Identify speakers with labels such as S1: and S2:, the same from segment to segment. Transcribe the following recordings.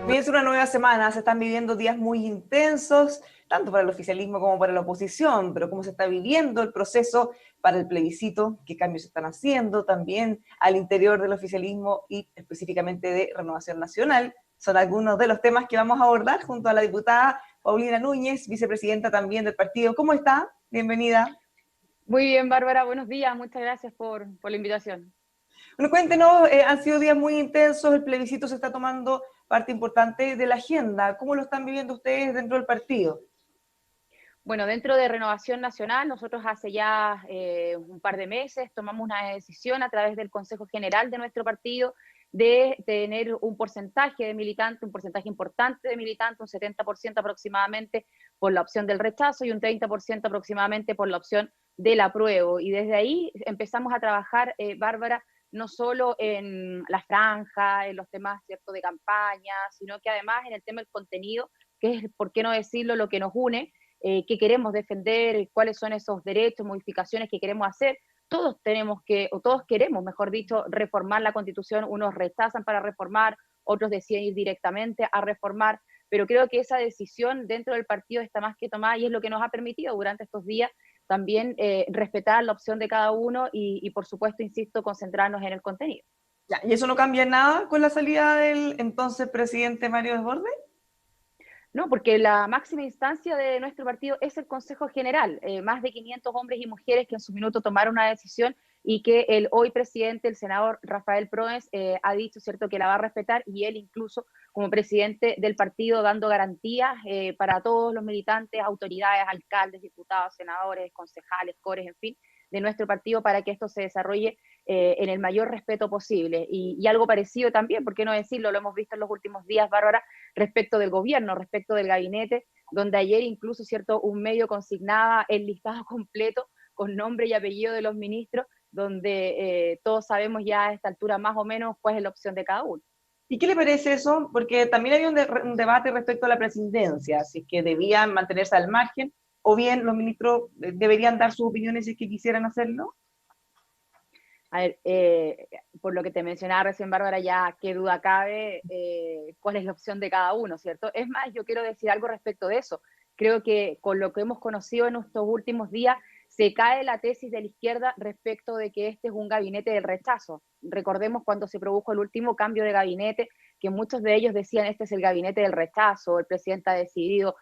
S1: Comienza una nueva semana, se están viviendo días muy intensos, tanto para el oficialismo como para la oposición, pero cómo se está viviendo el proceso para el plebiscito, qué cambios se están haciendo también al interior del oficialismo y específicamente de Renovación Nacional, son algunos de los temas que vamos a abordar junto a la diputada Paulina Núñez, vicepresidenta también del partido. ¿Cómo está? Bienvenida.
S2: Muy bien, Bárbara, buenos días, muchas gracias por la invitación.
S1: Bueno, cuéntenos, han sido días muy intensos, el plebiscito se está tomando parte importante de la agenda. ¿Cómo lo están viviendo ustedes dentro del partido?
S2: Bueno, dentro de Renovación Nacional, nosotros hace ya un par de meses tomamos una decisión a través del Consejo General de nuestro partido de tener un porcentaje de militantes, un porcentaje importante de militantes, un 70% aproximadamente por la opción del rechazo y un 30% aproximadamente por la opción del apruebo. Y desde ahí empezamos a trabajar, Bárbara, no solo en la franja, en los temas, ¿cierto?, de campaña, sino que además en el tema del contenido, que es, por qué no decirlo, lo que nos une, qué queremos defender, cuáles son esos derechos, modificaciones que queremos hacer. Todos tenemos que, o todos queremos, mejor dicho, reformar la Constitución. Unos rechazan para reformar, otros deciden ir directamente a reformar, pero creo que esa decisión dentro del partido está más que tomada y es lo que nos ha permitido durante estos días también respetar la opción de cada uno y, por supuesto, insisto, concentrarnos en el contenido.
S1: Ya, ¿y eso no cambia nada con la salida del entonces presidente Mario Desbordes?
S2: No, porque la máxima instancia de nuestro partido es el Consejo General, más de 500 hombres y mujeres que en su minuto tomaron una decisión y que el hoy presidente, el senador Rafael Proens, ha dicho, ¿cierto?, que la va a respetar, y él incluso como presidente del partido dando garantías para todos los militantes, autoridades, alcaldes, diputados, senadores, concejales, cores, en fin, de nuestro partido para que esto se desarrolle en el mayor respeto posible. Y algo parecido también, ¿por qué no decirlo? Lo hemos visto en los últimos días, Bárbara, respecto del gobierno, respecto del gabinete, donde ayer incluso, ¿cierto?, un medio consignaba el listado completo con nombre y apellido de los ministros, donde todos sabemos ya a esta altura más o menos cuál es la opción de cada uno.
S1: ¿Y qué le parece eso? Porque también hay un debate respecto a la presidencia, si es que debían mantenerse al margen o bien los ministros deberían dar sus opiniones si es que quisieran hacerlo.
S2: A ver, por lo que te mencionaba recién, Bárbara, ya qué duda cabe cuál es la opción de cada uno, ¿cierto? Es más, yo quiero decir algo respecto de eso. Creo que con lo que hemos conocido en estos últimos días, se cae la tesis de la izquierda respecto de que este es un gabinete del rechazo. Recordemos cuando se produjo el último cambio de gabinete, que muchos de ellos decían este es el gabinete del rechazo, el presidente ha decidido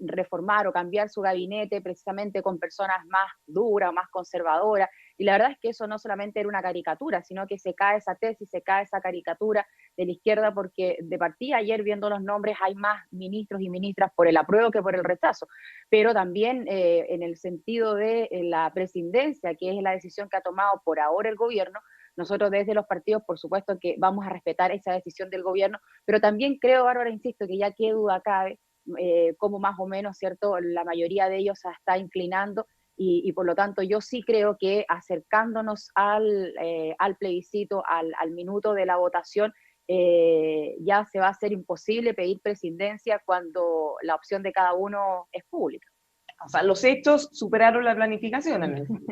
S2: reformar o cambiar su gabinete precisamente con personas más duras, más conservadoras, y la verdad es que eso no solamente era una caricatura, sino que se cae esa tesis, se cae esa caricatura de la izquierda, porque de partida ayer viendo los nombres hay más ministros y ministras por el apruebo que por el rechazo, pero también en el sentido de la presidencia, que es la decisión que ha tomado por ahora el gobierno. Nosotros desde los partidos, por supuesto que vamos a respetar esa decisión del gobierno, pero también creo, Bárbara, insisto, que ya qué duda cabe, como más o menos, ¿cierto?, la mayoría de ellos se está inclinando y por lo tanto yo sí creo que acercándonos al plebiscito, al minuto de la votación, ya se va a hacer imposible pedir presidencia cuando la opción de cada uno es pública.
S1: O sea, los hechos superaron la planificación en el fondo.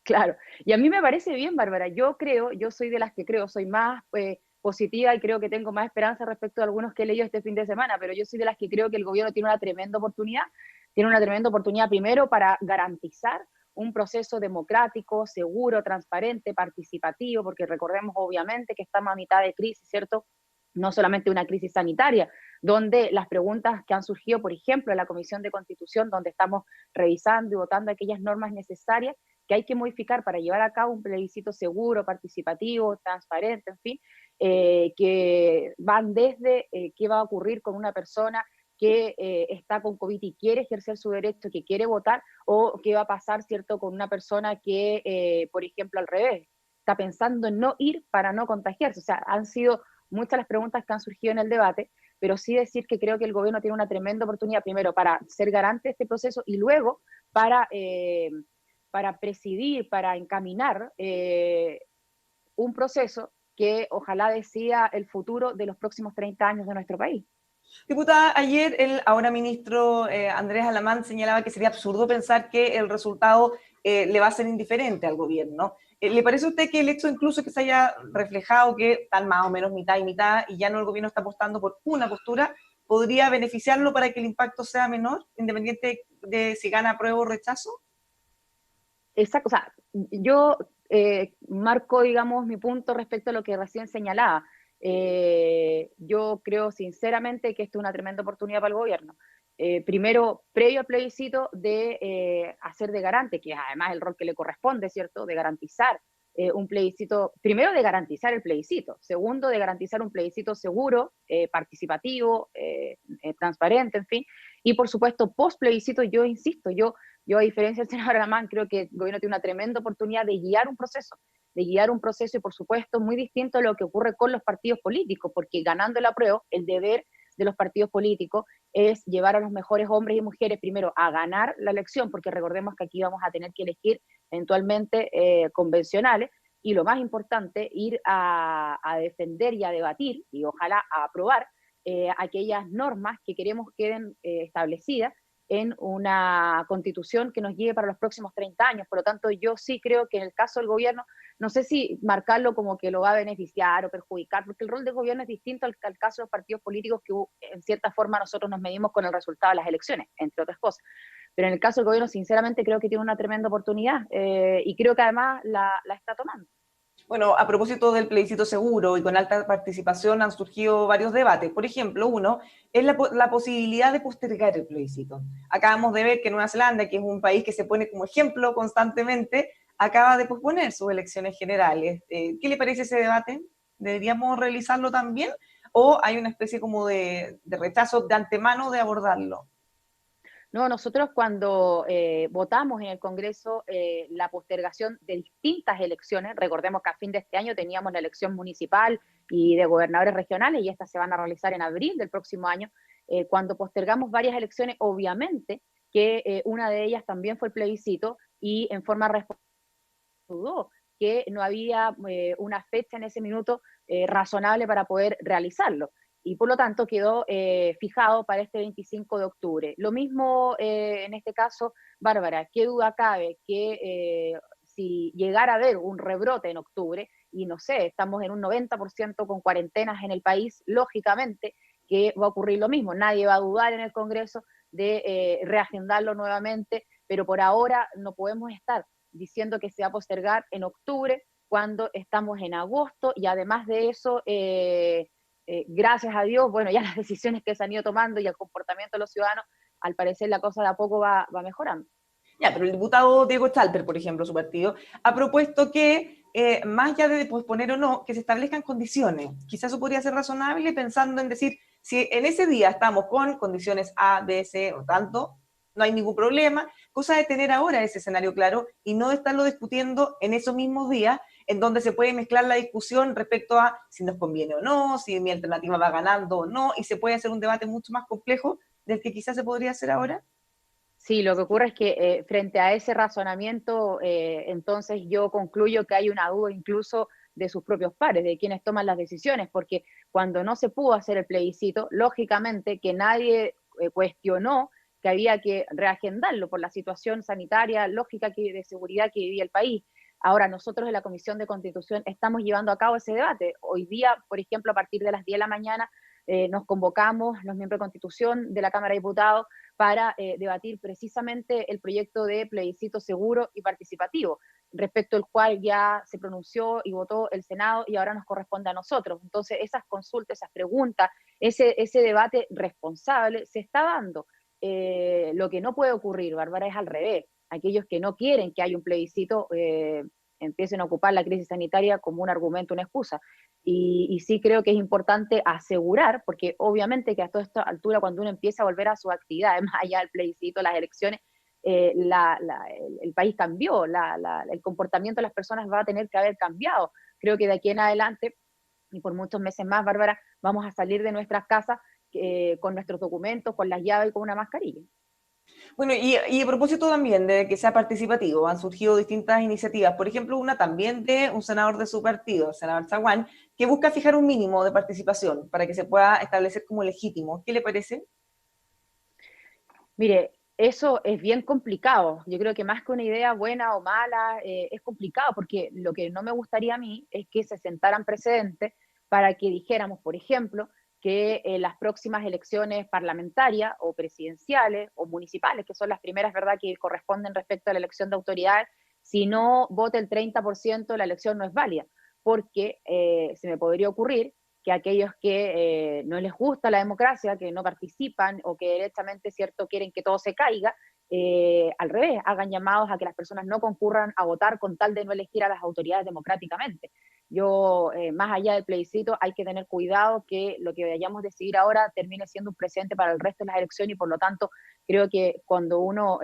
S2: Claro, y a mí me parece bien, Bárbara. Yo soy de las que creo, soy más positiva y creo que tengo más esperanza respecto a algunos que he leído este fin de semana, pero yo soy de las que creo que el gobierno tiene una tremenda oportunidad primero para garantizar un proceso democrático, seguro, transparente, participativo, porque recordemos obviamente que estamos a mitad de crisis, ¿cierto? No solamente una crisis sanitaria, donde las preguntas que han surgido, por ejemplo, en la Comisión de Constitución, donde estamos revisando y votando aquellas normas necesarias que hay que modificar para llevar a cabo un plebiscito seguro, participativo, transparente, en fin, que van desde qué va a ocurrir con una persona que está con COVID y quiere ejercer su derecho, que quiere votar, o qué va a pasar, ¿cierto?, con una persona que, por ejemplo, al revés, está pensando en no ir para no contagiarse. O sea, han sido muchas las preguntas que han surgido en el debate, pero sí decir que creo que el gobierno tiene una tremenda oportunidad, primero, para ser garante de este proceso y luego para presidir, para encaminar un proceso que ojalá decida el futuro de los próximos 30 años de nuestro país.
S1: Diputada, ayer el ahora ministro Andrés Alamán señalaba que sería absurdo pensar que el resultado le va a ser indiferente al gobierno. ¿Le parece a usted que el hecho incluso que se haya reflejado que están más o menos mitad y mitad y ya no el gobierno está apostando por una postura, podría beneficiarlo para que el impacto sea menor, independiente de si gana apruebo o rechazo?
S2: Exacto, o sea, yo marco, digamos, mi punto respecto a lo que recién señalaba. Yo creo sinceramente que esto es una tremenda oportunidad para el gobierno. Primero, previo al plebiscito, de hacer de garante, que es además el rol que le corresponde, ¿cierto? De garantizar un plebiscito, primero de garantizar el plebiscito, segundo de garantizar un plebiscito seguro, participativo, transparente, en fin, y por supuesto, post plebiscito, yo insisto, yo, a diferencia del senador Alamán, creo que el gobierno tiene una tremenda oportunidad de guiar un proceso y, por supuesto, muy distinto a lo que ocurre con los partidos políticos, porque ganando el apruebo, el deber de los partidos políticos es llevar a los mejores hombres y mujeres primero a ganar la elección, porque recordemos que aquí vamos a tener que elegir eventualmente convencionales, y lo más importante, ir a defender y a debatir, y ojalá a aprobar aquellas normas que queremos queden establecidas en una constitución que nos lleve para los próximos 30 años. Por lo tanto, yo sí creo que en el caso del gobierno, no sé si marcarlo como que lo va a beneficiar o perjudicar, porque el rol del gobierno es distinto al caso de los partidos políticos, que en cierta forma nosotros nos medimos con el resultado de las elecciones, entre otras cosas. Pero en el caso del gobierno, sinceramente, creo que tiene una tremenda oportunidad y creo que además la está tomando.
S1: Bueno, a propósito del plebiscito seguro y con alta participación han surgido varios debates. Por ejemplo, uno es la posibilidad de postergar el plebiscito. Acabamos de ver que Nueva Zelanda, que es un país que se pone como ejemplo constantemente, acaba de posponer sus elecciones generales. ¿Qué le parece ese debate? ¿Deberíamos realizarlo también? ¿O hay una especie como de rechazo de antemano de abordarlo?
S2: No, nosotros cuando votamos en el Congreso la postergación de distintas elecciones, recordemos que a fin de este año teníamos la elección municipal y de gobernadores regionales, y estas se van a realizar en abril del próximo año. Cuando postergamos varias elecciones, obviamente que una de ellas también fue el plebiscito, y en forma dudó que no había una fecha en ese minuto razonable para poder realizarlo, y por lo tanto quedó fijado para este 25 de octubre. Lo mismo en este caso, Bárbara, qué duda cabe que si llegara a haber un rebrote en octubre, y no sé, estamos en un 90% con cuarentenas en el país, lógicamente que va a ocurrir lo mismo. Nadie va a dudar en el Congreso de reagendarlo nuevamente, pero por ahora no podemos estar diciendo que se va a postergar en octubre cuando estamos en agosto, y además de eso, gracias a Dios, bueno, ya las decisiones que se han ido tomando y el comportamiento de los ciudadanos, al parecer la cosa de a poco va mejorando.
S1: Ya, pero el diputado Diego Chalper, por ejemplo, su partido, ha propuesto que, más allá de posponer o no, que se establezcan condiciones. Quizás eso podría ser razonable pensando en decir, si en ese día estamos con condiciones A, B, C o tanto, no hay ningún problema, cosa de tener ahora ese escenario claro y no estarlo discutiendo en esos mismos días, en donde se puede mezclar la discusión respecto a si nos conviene o no, si mi alternativa va ganando o no, y se puede hacer un debate mucho más complejo del que quizás se podría hacer ahora.
S2: Sí, lo que ocurre es que frente a ese razonamiento, entonces yo concluyo que hay una duda incluso de sus propios pares, de quienes toman las decisiones, porque cuando no se pudo hacer el plebiscito, lógicamente que nadie cuestionó que había que reagendarlo por la situación sanitaria, lógica de seguridad que vivía el país. Ahora, nosotros en la Comisión de Constitución estamos llevando a cabo ese debate. Hoy día, por ejemplo, a partir de las 10 de la mañana, nos convocamos los miembros de Constitución de la Cámara de Diputados para debatir precisamente el proyecto de plebiscito seguro y participativo, respecto al cual ya se pronunció y votó el Senado, y ahora nos corresponde a nosotros. Entonces, esas consultas, esas preguntas, ese debate responsable se está dando. Lo que no puede ocurrir, Bárbara, es al revés. Aquellos que no quieren que haya un plebiscito empiecen a ocupar la crisis sanitaria como un argumento, una excusa. Y sí creo que es importante asegurar, porque obviamente que a toda esta altura, cuando uno empieza a volver a su actividad, más allá del plebiscito, las elecciones, el país cambió, el comportamiento de las personas va a tener que haber cambiado. Creo que de aquí en adelante, y por muchos meses más, Bárbara, vamos a salir de nuestras casas con nuestros documentos, con las llaves y con una mascarilla.
S1: Bueno, y a propósito también de que sea participativo, han surgido distintas iniciativas. Por ejemplo, una también de un senador de su partido, el senador Chaguán, que busca fijar un mínimo de participación para que se pueda establecer como legítimo. ¿Qué le parece?
S2: Mire, Eso es bien complicado. Yo creo que más que una idea buena o mala, es complicado porque lo que no me gustaría a mí es que se sentaran precedentes para que dijéramos, por ejemplo, que las próximas elecciones parlamentarias o presidenciales o municipales, que son las primeras, ¿verdad?, que corresponden respecto a la elección de autoridades, si no vota el 30%, la elección no es válida, porque se me podría ocurrir que aquellos que no les gusta la democracia, que no participan o que directamente, cierto, quieren que todo se caiga, al revés, hagan llamados a que las personas no concurran a votar con tal de no elegir a las autoridades democráticamente. Yo, más allá del plebiscito, hay que tener cuidado que lo que vayamos a decidir ahora termine siendo un precedente para el resto de las elecciones y por lo tanto creo que cuando uno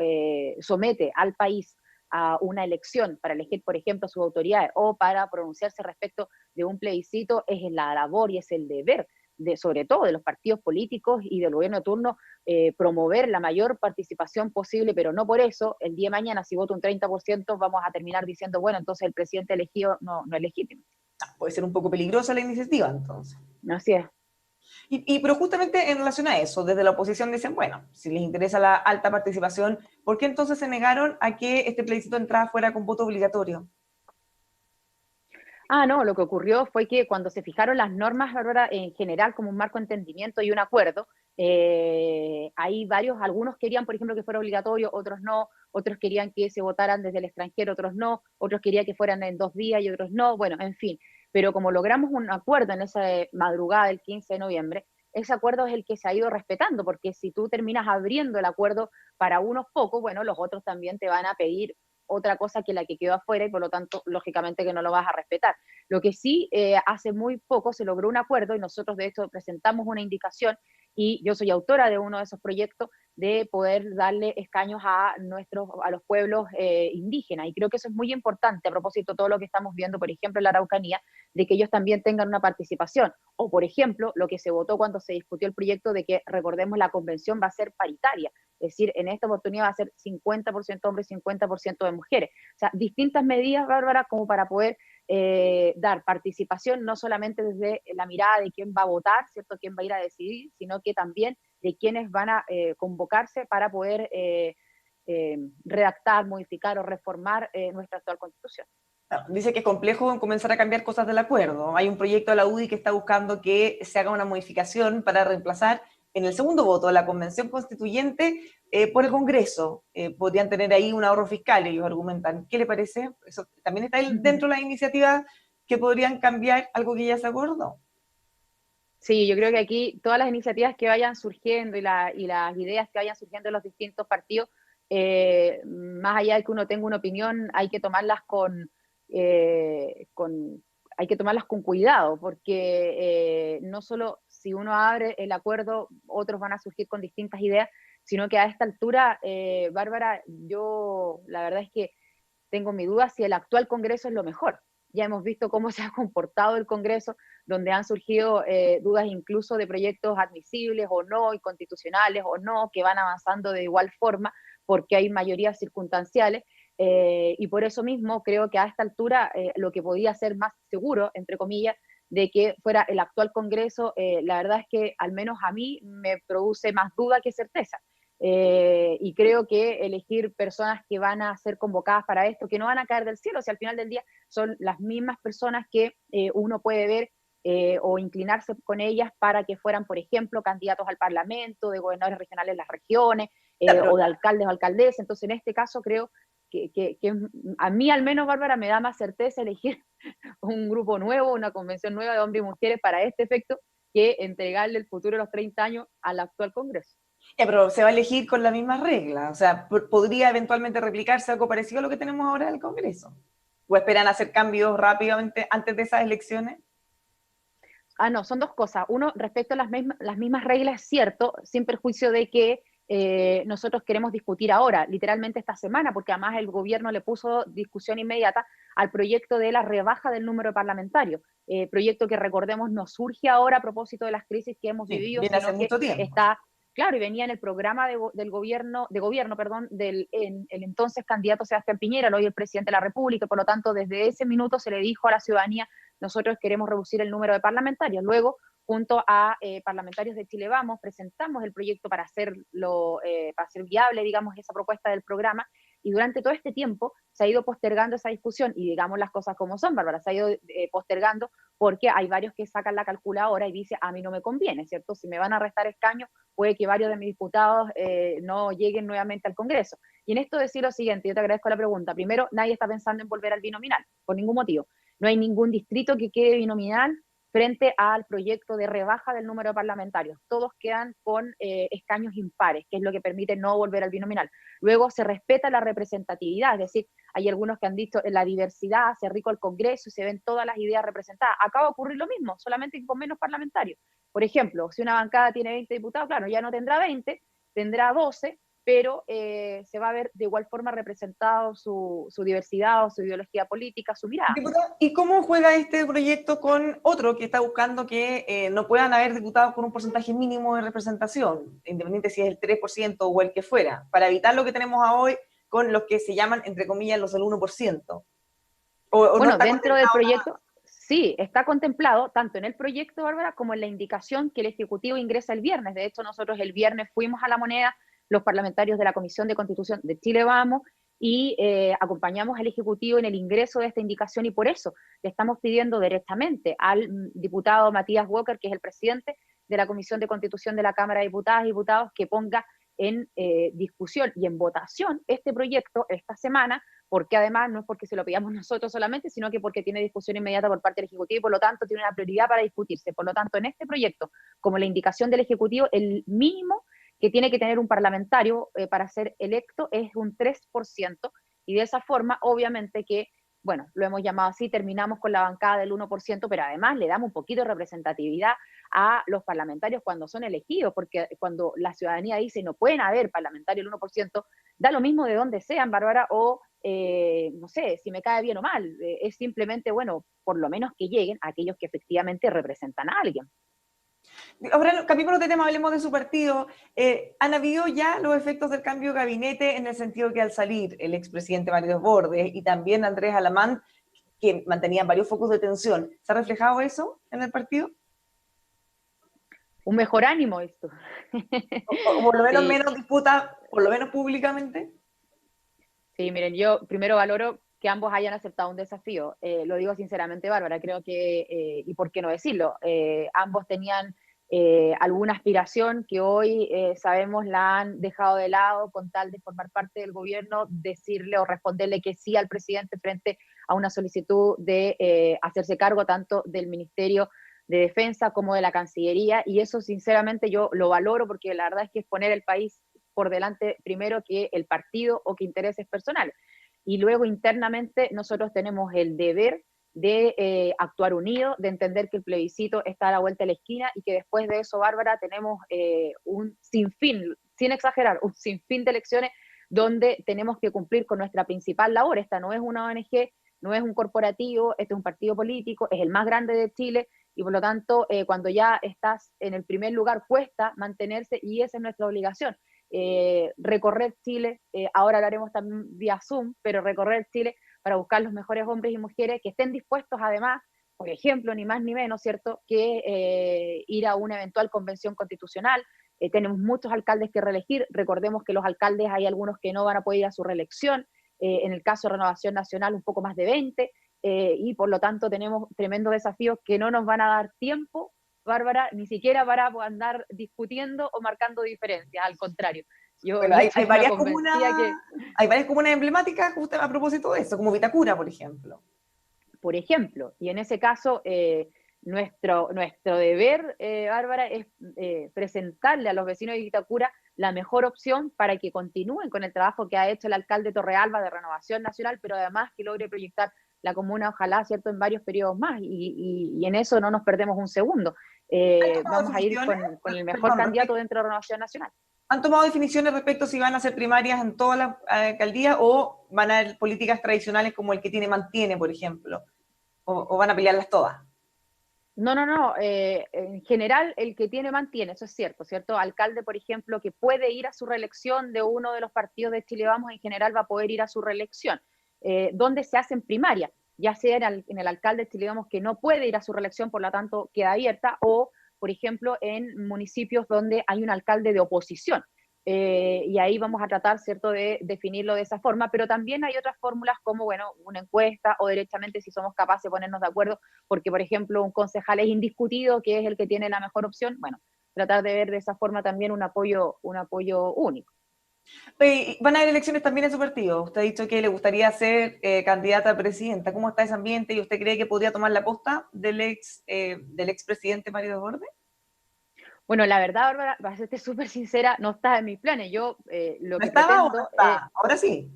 S2: somete al país a una elección para elegir, por ejemplo, sus autoridades o para pronunciarse respecto de un plebiscito, es la labor y es el deber, sobre todo de los partidos políticos y del gobierno de turno, promover la mayor participación posible, pero no por eso, el día de mañana, si voto un 30%, vamos a terminar diciendo, bueno, entonces el presidente elegido no es legítimo.
S1: Puede ser un poco peligrosa la iniciativa, entonces.
S2: Así es.
S1: Pero justamente en relación a eso, desde la oposición dicen, bueno, si les interesa la alta participación, ¿por qué entonces se negaron a que este plebiscito de entrada fuera con voto obligatorio?
S2: No, lo que ocurrió fue que cuando se fijaron las normas ahora en general como un marco de entendimiento y un acuerdo, hay varios, algunos querían, por ejemplo, que fuera obligatorio, otros no, otros querían que se votaran desde el extranjero, otros no, otros querían que fueran en 2 días y otros no, bueno, en fin. Pero como logramos un acuerdo en esa madrugada del 15 de noviembre, ese acuerdo es el que se ha ido respetando, porque si tú terminas abriendo el acuerdo para unos pocos, bueno, los otros también te van a pedir otra cosa que la que quedó afuera y por lo tanto, lógicamente que no lo vas a respetar. Lo que sí, hace muy poco se logró un acuerdo y nosotros de hecho presentamos una indicación y yo soy autora de uno de esos proyectos de poder darle escaños a los pueblos indígenas. Y creo que eso es muy importante a propósito de todo lo que estamos viendo, por ejemplo, en la Araucanía, de que ellos también tengan una participación. O, por ejemplo, lo que se votó cuando se discutió el proyecto de que, recordemos, la convención va a ser paritaria. Es decir, en esta oportunidad va a ser 50% hombres, 50% de mujeres. O sea, distintas medidas, Bárbara, como para poder dar participación no solamente desde la mirada de quién va a votar, ¿cierto? Quién va a ir a decidir, sino que también de quiénes van a convocarse para poder redactar, modificar o reformar nuestra actual constitución.
S1: Dice que es complejo comenzar a cambiar cosas del acuerdo. Hay un proyecto de la UDI que está buscando que se haga una modificación para reemplazar en el segundo voto de la Convención Constituyente por el Congreso. Podrían tener ahí un ahorro fiscal, ellos argumentan. ¿Qué le parece? ¿Eso también está dentro de las iniciativas que podrían cambiar algo que ya se acordó?
S2: Sí, yo creo que aquí todas las iniciativas que vayan surgiendo y las ideas que vayan surgiendo en los distintos partidos, más allá de que uno tenga una opinión, hay que tomarlas hay que tomarlas con cuidado, porque no solo si uno abre el acuerdo, otros van a surgir con distintas ideas, sino que a esta altura, Bárbara, yo la verdad es que tengo mi duda si el actual Congreso es lo mejor. Ya hemos visto cómo se ha comportado el Congreso, donde han surgido dudas incluso de proyectos admisibles o no, y constitucionales o no, que van avanzando de igual forma, porque hay mayorías circunstanciales. Y por eso mismo creo que a esta altura lo que podía ser más seguro, entre comillas, de que fuera el actual Congreso, la verdad es que al menos a mí me produce más duda que certeza. Y creo que elegir personas que van a ser convocadas para esto, que no van a caer del cielo, si al final del día son las mismas personas que uno puede ver o inclinarse con ellas para que fueran, por ejemplo, candidatos al Parlamento, de gobernadores regionales en las regiones,
S1: Claro,
S2: o de alcaldes o alcaldesas. Entonces, en este caso, creo que a mí al menos, Bárbara, me da más certeza elegir un grupo nuevo, una convención nueva de hombres y mujeres para este efecto, que entregarle el futuro de los 30 años al actual Congreso.
S1: pero se va a elegir con la misma regla. O sea, podría eventualmente replicarse algo parecido a lo que tenemos ahora en el Congreso. ¿O esperan hacer cambios rápidamente antes de esas elecciones?
S2: No, son dos cosas. Uno, respecto a las mismas reglas, es cierto, sin perjuicio de que nosotros queremos discutir ahora, literalmente esta semana, porque además el gobierno le puso discusión inmediata al proyecto de la rebaja del número parlamentario, proyecto que recordemos no surge ahora a propósito de las crisis que hemos
S1: Sí,
S2: vivido,
S1: viene hace
S2: sino que
S1: mucho tiempo.
S2: está, claro, y venía en el programa del gobierno, perdón, el entonces candidato Sebastián Piñera, hoy el presidente de la República, por lo tanto, desde ese minuto se le dijo a la ciudadanía: nosotros queremos reducir el número de parlamentarios. Luego, junto a parlamentarios de Chile Vamos, presentamos el proyecto para hacerlo, para hacer viable, digamos, esa propuesta del programa, y durante todo este tiempo se ha ido postergando esa discusión, y digamos las cosas como son, Bárbara, se ha ido postergando porque hay varios que sacan la calculadora y dicen, a mí no me conviene, ¿cierto? Si me van a restar escaños, puede que varios de mis diputados no lleguen nuevamente al Congreso. Y en esto decir lo siguiente, yo te agradezco la pregunta. Primero, nadie está pensando en volver al binominal, por ningún motivo. No hay ningún distrito que quede binominal frente al proyecto de rebaja del número de parlamentarios. Todos quedan con escaños impares, que es lo que permite no volver al binominal. Luego se respeta la representatividad, es decir, hay algunos que han dicho la diversidad, hace rico el Congreso y se ven todas las ideas representadas. Acá va a ocurrir lo mismo, solamente que con menos parlamentarios. Por ejemplo, si una bancada tiene 20 diputados, claro, ya no tendrá 20, tendrá 12, pero se va a ver de igual forma representado su diversidad o su ideología política, su mirada.
S1: Diputada, ¿y cómo juega este proyecto con otro que está buscando que no puedan haber diputados con un porcentaje mínimo de representación, independiente si es el 3% o el que fuera, para evitar lo que tenemos hoy con los que se llaman, entre comillas, los del 1%?
S2: Bueno,
S1: no
S2: dentro del proyecto, sí, está contemplado tanto en el proyecto, Bárbara, como en la indicación que el Ejecutivo ingresa el viernes. De hecho, nosotros el viernes fuimos a La Moneda, los parlamentarios de la Comisión de Constitución de Chile Vamos, y acompañamos al Ejecutivo en el ingreso de esta indicación, y por eso le estamos pidiendo directamente al diputado Matías Walker, que es el presidente de la Comisión de Constitución de la Cámara de Diputadas y Diputados, que ponga en discusión y en votación este proyecto esta semana, porque además no es porque se lo pidamos nosotros solamente, sino que porque tiene discusión inmediata por parte del Ejecutivo y por lo tanto tiene una prioridad para discutirse. Por lo tanto, en este proyecto, como la indicación del Ejecutivo, el mínimo que tiene que tener un parlamentario para ser electo es un 3%, y de esa forma, obviamente que, bueno, lo hemos llamado así, terminamos con la bancada del 1%, pero además le damos un poquito de representatividad a los parlamentarios cuando son elegidos, porque cuando la ciudadanía dice no pueden haber parlamentarios el 1%, da lo mismo de donde sean, Bárbara, o no sé, si me cae bien o mal, es simplemente, bueno, por lo menos que lleguen aquellos que efectivamente representan a alguien.
S1: Ahora, cambiemos de tema, hablemos de su partido. ¿Han habido ya los efectos del cambio de gabinete en el sentido que al salir el expresidente Mario Desbordes y también Andrés Alamán, que mantenían varios focos de tensión, ¿se ha reflejado eso en el partido?
S2: Un mejor ánimo esto.
S1: O por lo menos
S2: Sí.
S1: menos disputa, por lo menos públicamente.
S2: Sí, miren, yo primero valoro que ambos hayan aceptado un desafío. Lo digo sinceramente, Bárbara, creo que, y por qué no decirlo, ambos tenían alguna aspiración que hoy sabemos la han dejado de lado con tal de formar parte del gobierno, decirle o responderle que sí al presidente frente a una solicitud de hacerse cargo tanto del Ministerio de Defensa como de la Cancillería, y eso sinceramente yo lo valoro porque la verdad es que es poner el país por delante primero que el partido o que intereses personales. Y luego internamente nosotros tenemos el deber de actuar unidos, de entender que el plebiscito está a la vuelta de la esquina y que después de eso, Bárbara, tenemos un sinfín, sin exagerar, un sinfín de elecciones donde tenemos que cumplir con nuestra principal labor. Esta no es una ONG, no es un corporativo, este es un partido político, es el más grande de Chile, y por lo tanto, cuando ya estás en el primer lugar, cuesta mantenerse, y esa es nuestra obligación. Recorrer Chile, ahora lo haremos también vía Zoom, pero recorrer Chile para buscar los mejores hombres y mujeres que estén dispuestos además, por ejemplo, ni más ni menos, ¿cierto?, que ir a una eventual convención constitucional. Tenemos muchos alcaldes que reelegir, recordemos que los alcaldes hay algunos que no van a poder ir a su reelección, en el caso de Renovación Nacional un poco más de 20, y por lo tanto tenemos tremendos desafíos que no nos van a dar tiempo, Bárbara, ni siquiera para andar discutiendo o marcando diferencias, al contrario. Yo
S1: Bueno, hay varias comunas emblemáticas justo a propósito de eso, como Vitacura, por ejemplo.
S2: Por ejemplo, y en ese caso, nuestro deber, Bárbara, es presentarle a los vecinos de Vitacura la mejor opción para que continúen con el trabajo que ha hecho el alcalde Torrealba de Renovación Nacional, pero además que logre proyectar la comuna, ojalá, ¿cierto?, en varios periodos más, y en eso no nos perdemos un segundo. Vamos a ir con el mejor candidato dentro de Renovación Nacional.
S1: ¿Han tomado definiciones respecto a si van a ser primarias en toda la alcaldía o van a haber políticas tradicionales como el que tiene mantiene, por ejemplo? ¿O van a pelearlas todas?
S2: No, no, no. En general, el que tiene mantiene, eso es cierto, ¿cierto? Alcalde, por ejemplo, que puede ir a su reelección de uno de los partidos de Chile Vamos, en general va a poder ir a su reelección. ¿Dónde se hacen primarias? Ya sea en el alcalde de Chile Vamos que no puede ir a su reelección, por lo tanto queda abierta, o por ejemplo, en municipios donde hay un alcalde de oposición. Y ahí vamos a tratar, ¿cierto?, de definirlo de esa forma, pero también hay otras fórmulas como, bueno, una encuesta o directamente si somos capaces de ponernos de acuerdo, porque, por ejemplo, un concejal es indiscutido, que es el que tiene la mejor opción, bueno, tratar de ver de esa forma también un apoyo único.
S1: Van a haber elecciones también en su partido. Usted ha dicho que le gustaría ser candidata a presidenta. ¿Cómo está ese ambiente y usted cree que podría tomar la posta del expresidente Mario Desbordes?
S2: Bueno, la verdad, Bárbara, para serte súper sincera, no está en mis planes. Yo lo
S1: ¿No
S2: que
S1: estaba o no
S2: pretendo,
S1: está? Ahora sí.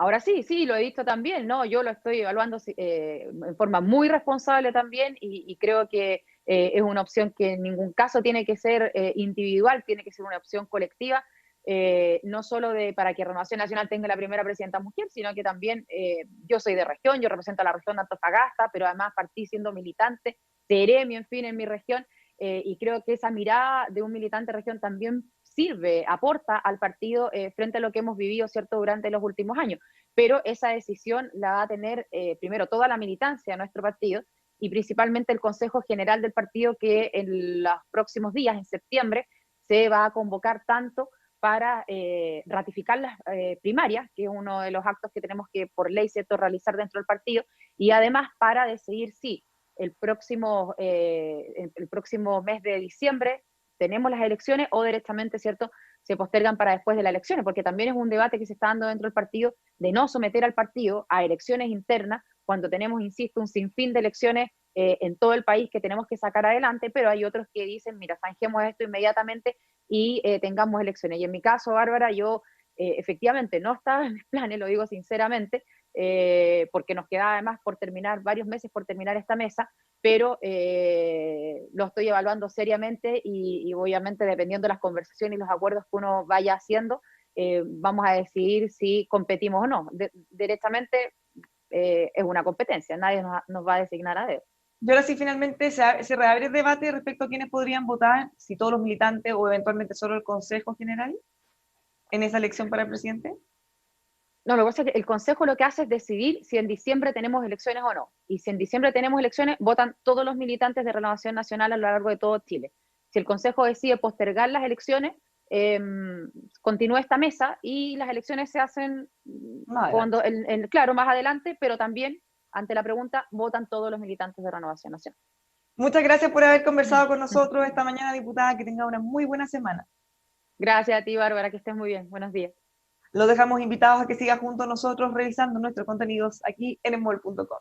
S2: ahora sí, sí, lo he visto también, ¿no? Yo lo estoy evaluando en forma muy responsable también y creo que es una opción que en ningún caso tiene que ser individual, tiene que ser una opción colectiva, no solo para que Renovación Nacional tenga la primera presidenta mujer, sino que también yo soy de región, yo represento a la región de Antofagasta, pero además partí siendo militante, seremi, en fin, en mi región, y creo que esa mirada de un militante de región también sirve, aporta al partido frente a lo que hemos vivido, ¿cierto?, durante los últimos años. Pero esa decisión la va a tener primero toda la militancia de nuestro partido y principalmente el Consejo General del partido que en los próximos días, en septiembre, se va a convocar tanto para ratificar las primarias, que es uno de los actos que tenemos que por ley, ¿cierto?, realizar dentro del partido, y además para decidir si el próximo mes de diciembre tenemos las elecciones o directamente, ¿cierto?, se postergan para después de las elecciones, porque también es un debate que se está dando dentro del partido de no someter al partido a elecciones internas cuando tenemos, insisto, un sinfín de elecciones en todo el país que tenemos que sacar adelante, pero hay otros que dicen, mira, zanjemos esto inmediatamente y tengamos elecciones. Y en mi caso, Bárbara, yo efectivamente no estaba en mis planes, lo digo sinceramente, porque nos queda además por terminar, varios meses por terminar esta mesa, pero lo estoy evaluando seriamente y obviamente dependiendo de las conversaciones y los acuerdos que uno vaya haciendo, vamos a decidir si competimos o no. Directamente es una competencia, nadie nos va a designar a dedo.
S1: Y ahora sí, finalmente se reabre el debate respecto a quiénes podrían votar, si todos los militantes o eventualmente solo el Consejo General en esa elección para el presidente.
S2: No, lo que pasa es que el Consejo lo que hace es decidir si en diciembre tenemos elecciones o no. Y si en diciembre tenemos elecciones, votan todos los militantes de Renovación Nacional a lo largo de todo Chile. Si el Consejo decide postergar las elecciones, continúa esta mesa y las elecciones se hacen cuando, claro, más adelante, pero también, ante la pregunta, votan todos los militantes de Renovación Nacional.
S1: Muchas gracias por haber conversado con nosotros esta mañana, diputada. Que tenga una muy buena semana.
S2: Gracias a ti, Bárbara, que estés muy bien. Buenos días.
S1: Los dejamos invitados a que siga junto a nosotros revisando nuestros contenidos aquí en emol.com.